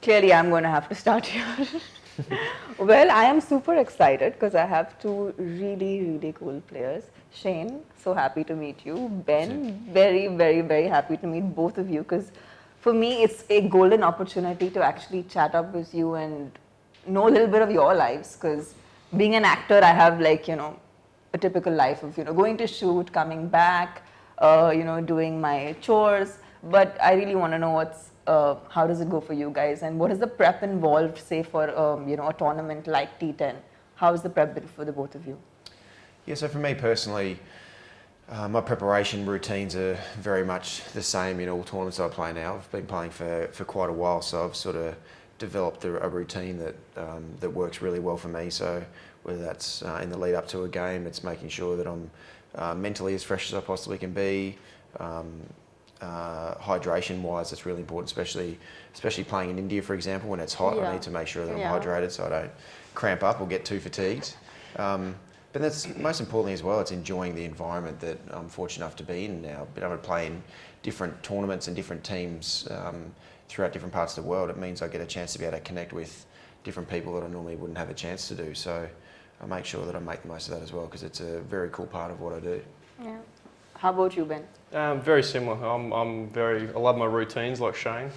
Clearly, I'm going to have to start here. Well, I am super excited because I have two really, really cool players. Shane, so happy to meet you. Ben, very, very, very happy to meet both of you because for me, it's a golden opportunity to actually chat up with you and know a little bit of your lives because being an actor, I have like, a typical life of, going to shoot, coming back, doing my chores. But I really want to know how does it go for you guys, and what is the prep involved, say for a tournament like T10? How is the prep been for the both of you? Yeah, so for me personally, my preparation routines are very much the same in all tournaments I play now. I've been playing for quite a while, so I've sort of developed a routine that works really well for me. So whether that's in the lead up to a game, it's making sure that I'm mentally as fresh as I possibly can be. Hydration-wise, it's really important, especially playing in India, for example, when it's hot. I need to make sure that I'm hydrated so I don't cramp up or get too fatigued. But that's most importantly as well, it's enjoying the environment that I'm fortunate enough to be in now. Being able to play in different tournaments and different teams throughout different parts of the world, it means I get a chance to be able to connect with different people that I normally wouldn't have a chance to do. So I make sure that I make the most of that as well because it's a very cool part of what I do. Yeah. How about you, Ben? Very similar. I love my routines like Shane.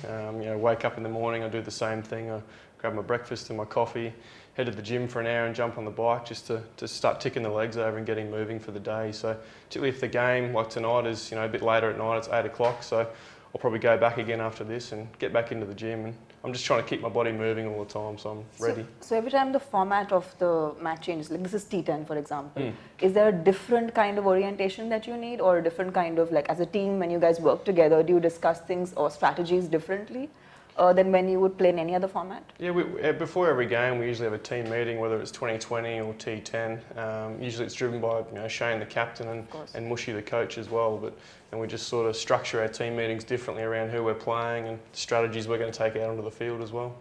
Wake up in the morning, I do the same thing. I grab my breakfast and my coffee, head to the gym for an hour and jump on the bike just to start ticking the legs over and getting moving for the day. So particularly if the game, like tonight, is a bit later at night, it's 8 o'clock, so I'll probably go back again after this and get back into the gym. And I'm just trying to keep my body moving all the time, so I'm ready. So every time the format of the match changes, like this is T10 for example, is there a different kind of orientation that you need, or a different kind of, like as a team when you guys work together, do you discuss things or strategies differently than when you would play in any other format? Yeah, before every game we usually have a team meeting, whether it's 2020 or T10. Usually it's driven by Shane the captain and Mushy the coach as well. And we just sort of structure our team meetings differently around who we're playing and the strategies we're going to take out onto the field as well.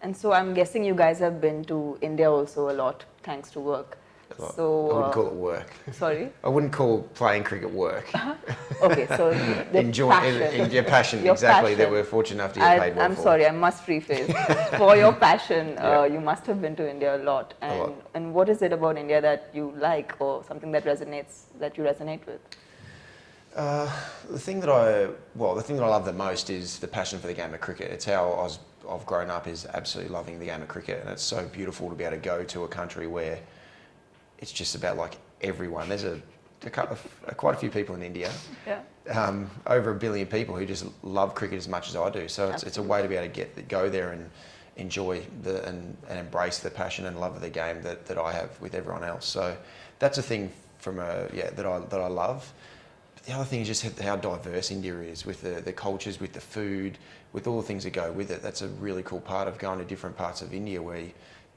And so I'm guessing you guys have been to India also a lot thanks to work. So I wouldn't call it work. Sorry? I wouldn't call playing cricket work. Okay, so your passion, exactly, that we're fortunate enough to get paid well I'm for. sorry, I must rephrase. For your passion, you must have been to India a lot. And what is it about India that you like, or something that you resonate with? The thing that I love the most is the passion for the game of cricket. It's how I've grown up, is absolutely loving the game of cricket, and it's so beautiful to be able to go to a country where it's just about like everyone. There's quite a few people in India, over 1 billion people who just love cricket as much as I do. So it's a way to be able to go there and enjoy and embrace the passion and love of the game that I have with everyone else. So that's a thing that I love. The other thing is just how diverse India is with the cultures, with the food, with all the things that go with it. That's a really cool part of going to different parts of India where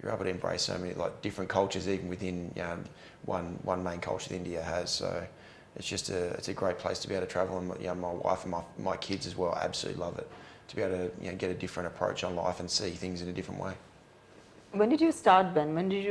you're able to embrace so many different cultures, even within one main culture that India has. So it's a great place to be able to travel, and my wife and my kids as well absolutely love it, to be able to get a different approach on life and see things in a different way. When did you start, Ben? When did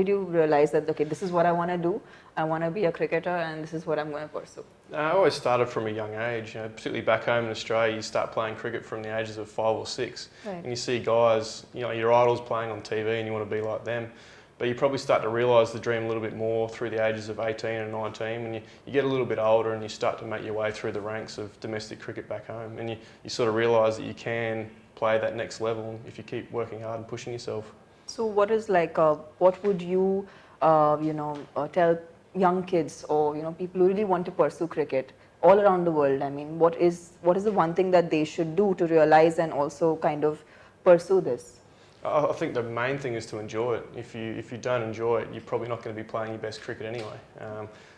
you realize that, okay, this is what I want to do, I want to be a cricketer and this is what I'm going to pursue? I always started from a young age, particularly back home in Australia. You start playing cricket from the ages of 5 or 6, and you see guys, your idols playing on TV and you want to be like them. But you probably start to realise the dream a little bit more through the ages of 18 and 19, and you get a little bit older and you start to make your way through the ranks of domestic cricket back home, and you sort of realise that you can play that next level if you keep working hard and pushing yourself. So what would you tell young kids or people who really want to pursue cricket all around the world? I mean, what is the one thing that they should do to realize and also kind of pursue this? I think the main thing is to enjoy it. If you don't enjoy it, you're probably not going to be playing your best cricket anyway.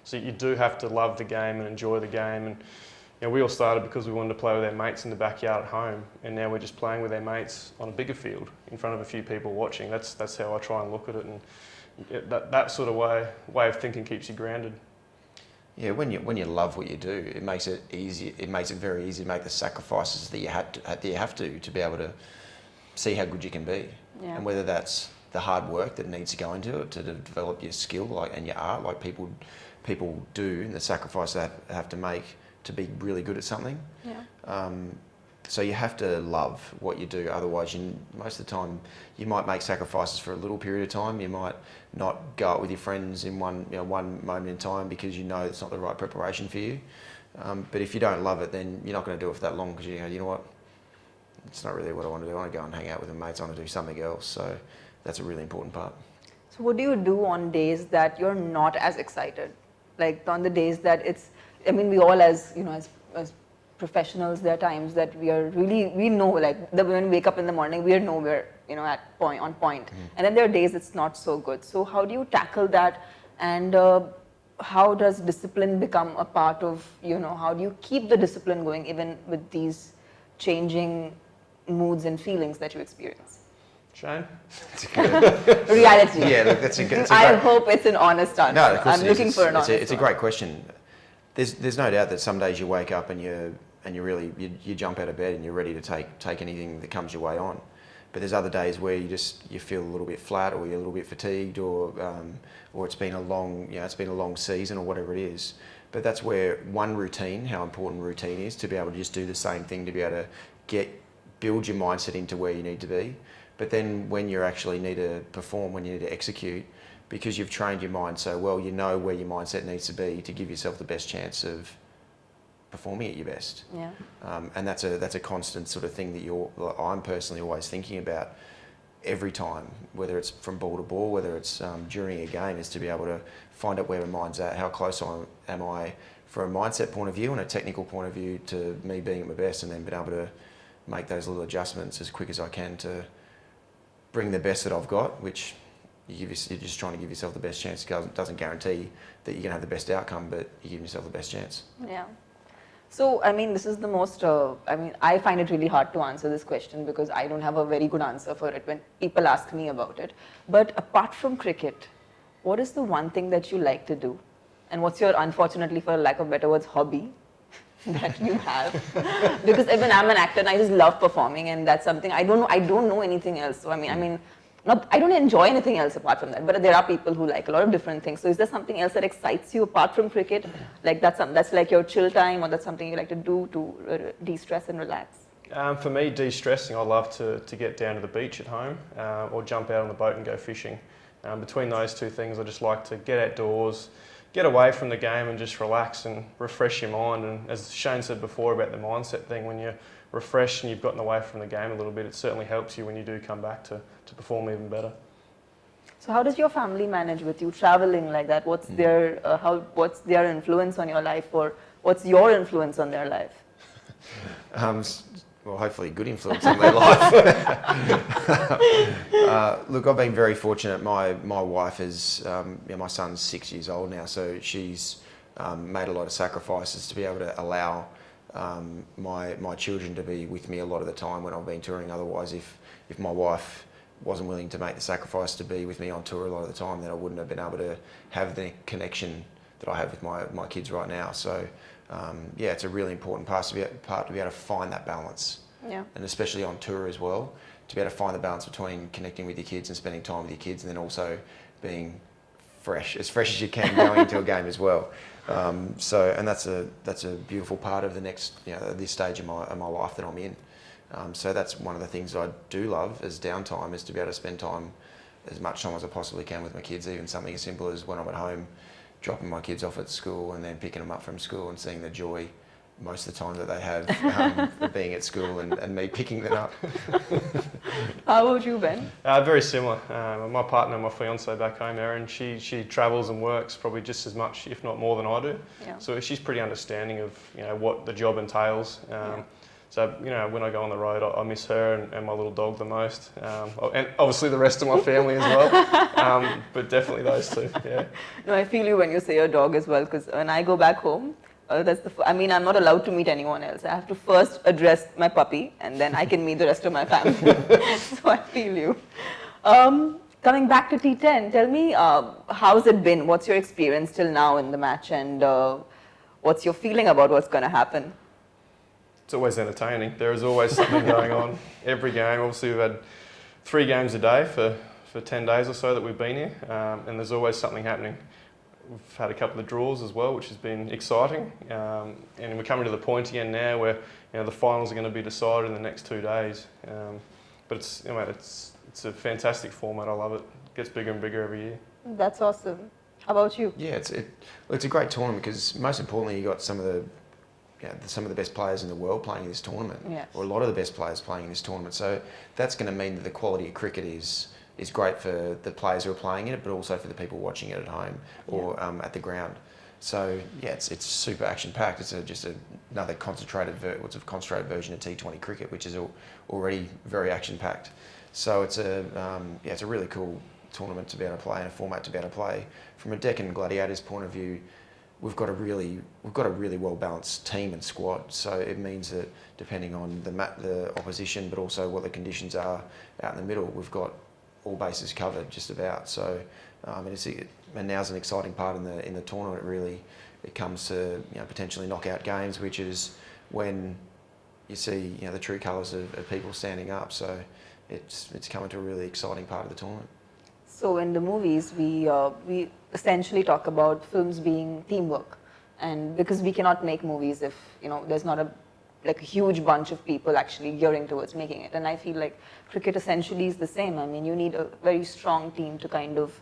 So you do have to love the game and enjoy the game. And we all started because we wanted to play with our mates in the backyard at home, and now we're just playing with our mates on a bigger field in front of a few people watching. That's how I try and look at it, and that sort of way of thinking keeps you grounded. Yeah, when you love what you do, it makes it easy. It makes it very easy to make the sacrifices that you have to be able to see how good you can be, and whether that's the hard work that needs to go into it to develop your skill, and your art, like people do, and the sacrifice they have to make to be really good at something. So you have to love what you do. Otherwise, most of the time, you might make sacrifices for a little period of time. You might not go out with your friends in one moment in time because you know it's not the right preparation for you. But if you don't love it, then you're not going to do it for that long because you know what? It's not really what I want to do. I want to go and hang out with my mates. I want to do something else. So that's a really important part. So what do you do on days that you're not as excited? Like on the days that we all as professionals, there are times that we know like when we wake up in the morning, we know we're on point. And then there are days it's not so good. So how do you tackle that? And how does discipline become a part of, how do you keep the discipline going even with these changing moods and feelings that you experience? Shane? Reality. Yeah, look, that's a good. I hope it's an honest answer. No, of course I'm looking for an honest It's a one. great question. There's no doubt that some days you wake up and you jump out of bed and you're ready to take anything that comes your way on. But there's other days where you feel a little bit flat, or you're a little bit fatigued, or it's been a long season or whatever it is. But that's where how important routine is, to be able to just do the same thing, to be able to build your mindset into where you need to be. But then when you actually need to perform, when you need to execute, because you've trained your mind so well, you know where your mindset needs to be to give yourself the best chance of performing at your best. Yeah. And that's a constant sort of thing that I'm personally always thinking about every time, whether it's from ball to ball, whether it's during a game, is to be able to find out where my mind's at, how close am I from a mindset point of view and a technical point of view to me being at my best, and then being able to make those little adjustments as quick as I can to bring the best that I've got, which you're just trying to give yourself the best chance. It doesn't guarantee that you're going to have the best outcome, but you give yourself the best chance. Yeah. So, this is the most, I find it really hard to answer this question because I don't have a very good answer for it when people ask me about it. But apart from cricket, what is the one thing that you like to do? And what's your, unfortunately for lack of better words, hobby that you have? Because even I'm an actor and I just love performing, and that's something I don't know anything else. So, I don't enjoy anything else apart from that, but there are people who like a lot of different things. So is there something else that excites you apart from cricket? Like that's like your chill time, or that's something you like to do to de-stress and relax? For me, de-stressing, I love to get down to the beach at home or jump out on the boat and go fishing. Between those two things, I just like to get outdoors, get away from the game and just relax and refresh your mind. And as Shane said before about the mindset thing, when you're refreshed and you've gotten away from the game a little bit, it certainly helps you when you do come back to perform even better. So how does your family manage with you traveling like that? What's their influence on your life, or what's your influence on their life? Well, hopefully a good influence on their life. Look, I've been very fortunate. My wife is, my son's 6 years old now, so she's made a lot of sacrifices to be able to allow my children to be with me a lot of the time when I've been touring. Otherwise, if my wife wasn't willing to make the sacrifice to be with me on tour a lot of the time, then I wouldn't have been able to have the connection that I have with my kids right now. So it's a really important part to be able to find that balance. Yeah. And especially on tour as well, to be able to find the balance between connecting with your kids and spending time with your kids, and then also being as fresh as you can going into a game as well. And that's a beautiful part of the next, this stage of my life that I'm in. So that's one of the things I do love as downtime, is to be able to spend as much time as I possibly can with my kids, even something as simple as when I'm at home, dropping my kids off at school and then picking them up from school and seeing the joy most of the time that they have of being at school and me picking them up. How about you, Ben? Very similar. My partner, my fiance back home, Erin, she travels and works probably just as much, if not more, than I do. Yeah. So she's pretty understanding of what the job entails. So when I go on the road, I miss her and my little dog the most, and obviously the rest of my family as well. But definitely those two. Yeah. No, I feel you when you say your dog as well, because when I go back home, I'm not allowed to meet anyone else. I have to first address my puppy, and then I can meet the rest of my family. So I feel you. Coming back to T10, tell me, how's it been? What's your experience till now in the match, and what's your feeling about what's going to happen? It's always entertaining. There is always something going on every game. Obviously, we've had 3 games a day for 10 days or so that we've been here, and there's always something happening. we've had a couple of draws as well, which has been exciting. And we're coming to the point again now where the finals are going to be decided in the next 2 days. But it's a fantastic format. I love it. It gets bigger and bigger every year. That's awesome. How about you? Yeah, it's a great tournament because most importantly, you got some of the best players in the world playing in this tournament, Yes. or a lot of the best players playing in this tournament. So that's going to mean that the quality of cricket is great for the players who are playing in it, but also for the people watching it at home or at the ground. So yeah, it's super action packed. It's just another concentrated version of T20 cricket, which is already very action packed. So it's a really cool tournament to be able to play and a format to be able to play. From a Deccan Gladiators point of view, we've got a really well balanced team and squad. So it means that depending on the opposition, but also what the conditions are out in the middle, we've got all bases covered just about. So and now's an exciting part in the tournament. Really, it comes to potentially knockout games, which is when you see the true colours of people standing up. So it's coming to a really exciting part of the tournament. So in the movies, we essentially talk about films being teamwork, and because we cannot make movies if there's not a huge bunch of people actually gearing towards making it. And I feel like cricket essentially is the same. I mean, you need a very strong team to kind of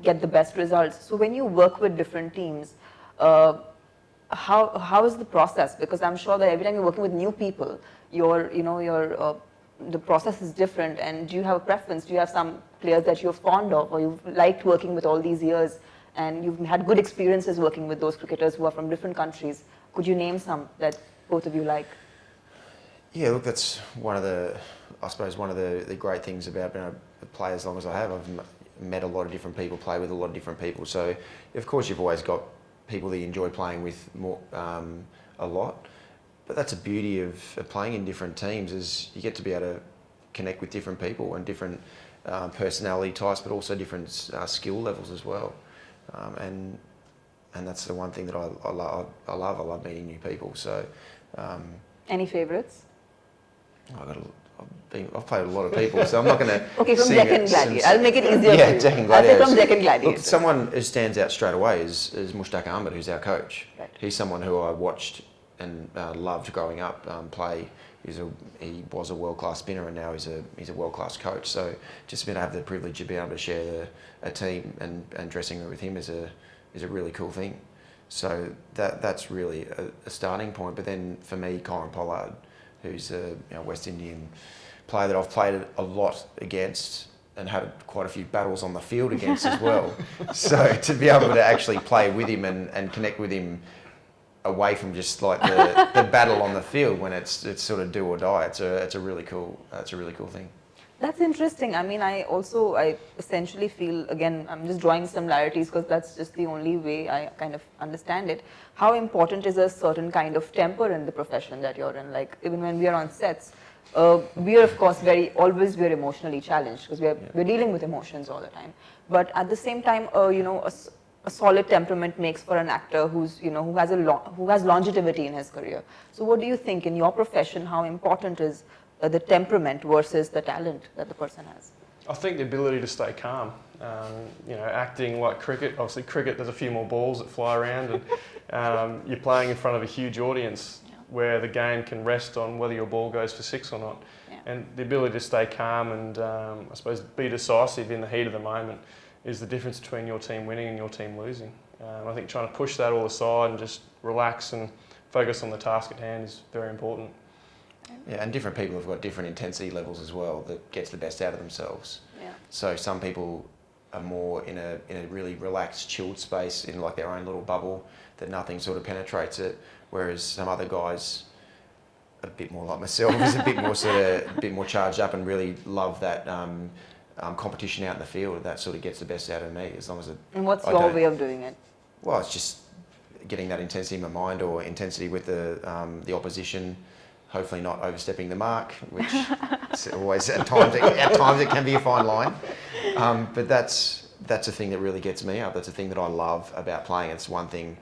get the best results. So when you work with different teams, how is the process? Because I'm sure that every time you're working with new people, the process is different. And do you have a preference? Do you have some players that you're fond of, or you've liked working with all these years, and you've had good experiences working with those cricketers who are from different countries? Could you name some that both of you like? Yeah, look, that's one of the great things about being a player as long as I have. I've met a lot of different people, play with a lot of different people. So, of course, you've always got people that you enjoy playing with more a lot. But that's the beauty of playing in different teams, is you get to be able to connect with different people and different personality types, but also different skill levels as well. And that's the one thing that I love. I love meeting new people. So, any favourites? I've played with a lot of people, so I'm not going to. Okay, from Deccan Gladiators. I'll make it easier for you. Deccan Gladiators. I'll say from Deccan Gladiators. Look, someone who stands out straight away is Mushtaq Ahmed, who's our coach. Right. He's someone who I watched and loved growing up. Play. He was a world-class spinner, and now he's a world-class coach. So just being able to have the privilege of being able to share a team and dressing room with him is a really cool thing. So that's really a starting point. But then for me, Kyron Pollard, who's a West Indian player that I've played a lot against and had quite a few battles on the field against as well. So to be able to actually play with him and connect with him away from just like the battle on the field, when it's sort of do or die, it's a really cool thing. That's interesting. I mean, I essentially feel, again, I'm just drawing similarities because that's just the only way I kind of understand it. How important is a certain kind of temper in the profession that you're in? Like, even when we are on sets, we are, of course, always emotionally challenged because we're dealing with emotions all the time. But at the same time, a solid temperament makes for an actor who has longevity in his career. So what do you think in your profession, how important is the temperament versus the talent that the person has? I think the ability to stay calm. Acting like cricket, obviously cricket, there's a few more balls that fly around, and you're playing in front of a huge audience where the game can rest on whether your ball goes for six or not. Yeah. And the ability to stay calm and I suppose be decisive in the heat of the moment is the difference between your team winning and your team losing. I think trying to push that all aside and just relax and focus on the task at hand is very important. Yeah, and different people have got different intensity levels as well that gets the best out of themselves. Yeah. So some people are more in a really relaxed, chilled space in like their own little bubble that nothing sort of penetrates it, whereas some other guys, a bit more like myself, is a bit more charged up and really love that competition out in the field. That sort of gets the best out of me, as long as it. And what's your way of doing it? Well, it's just getting that intensity in my mind, or intensity with the opposition. Hopefully not overstepping the mark, which is always at times it can be a fine line. But that's a thing that really gets me up. That's a thing that I love about playing. It's one thing.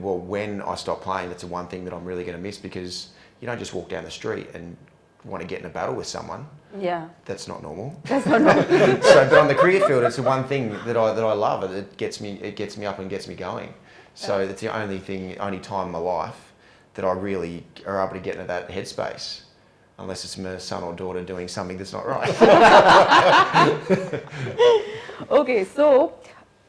When I stop playing, that's the one thing that I'm really going to miss, because you don't just walk down the street and want to get in a battle with someone. Yeah. That's not normal. That's not normal. So, but on the cricket field, it's the one thing that I love. It gets me up and gets me going. So it's the only time in my life that I really are able to get into that headspace, unless it's my son or daughter doing something that's not right. Okay, so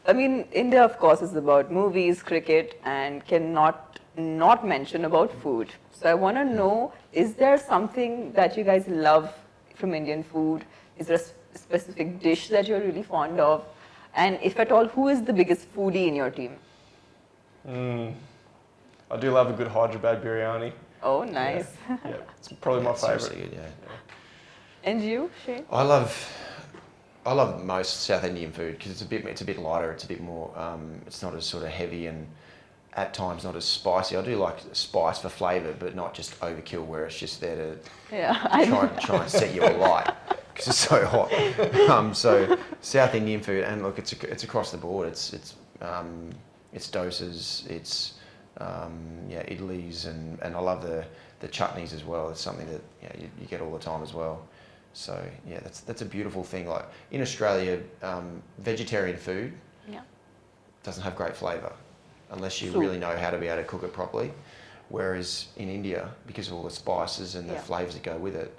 I mean, India, of course, is about movies, cricket, and cannot not mention about food. So I want to know, is there something that you guys love from Indian food? Is there a specific dish that you're really fond of? And if at all, who is the biggest foodie in your team? I do love a good Hyderabad biryani. Oh, nice. Yeah, it's probably my favourite. Seriously good, yeah. And you, Shane? I love most South Indian food because it's a bit lighter. It's a bit more. It's not as sort of heavy and at times not as spicy. I do like spice for flavour, but not just overkill where it's just there to try and set you alight because it's so hot. So South Indian food, and look, it's across the board. It's dosas, it's idlis, and I love the chutneys as well. It's something that you get all the time as well. So yeah, that's a beautiful thing. Like in Australia, vegetarian food doesn't have great flavour unless you really know how to be able to cook it properly. Whereas in India, because of all the spices and the flavours that go with it,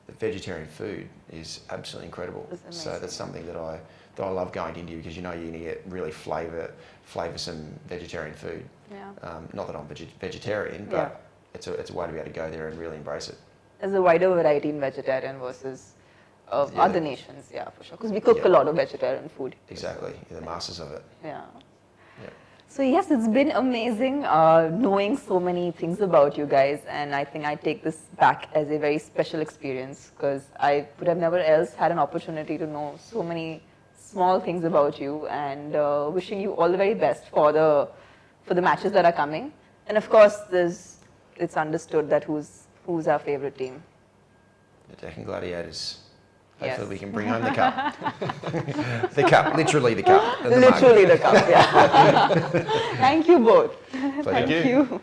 the vegetarian food is absolutely incredible. So that's something that I love going to India because you're going to get really flavoursome vegetarian food. Yeah. Not that I'm vegetarian, but it's a way to be able to go there and really embrace it. There's a wider variety in vegetarian versus other nations, for sure. Because we cook a lot of vegetarian food. Exactly, you're the masters of it. Yeah. Yeah. So yes, it's been amazing knowing so many things about you guys, and I think I take this back as a very special experience because I would have never else had an opportunity to know so many small things about you, and wishing you all the very best for the matches that are coming. And of course, it's understood that who's our favourite team. The Deccan Gladiators. Yes. Hopefully we can bring home the cup. The cup, literally the cup. Literally the cup, yeah. Thank you both. Pleasure. Thank you.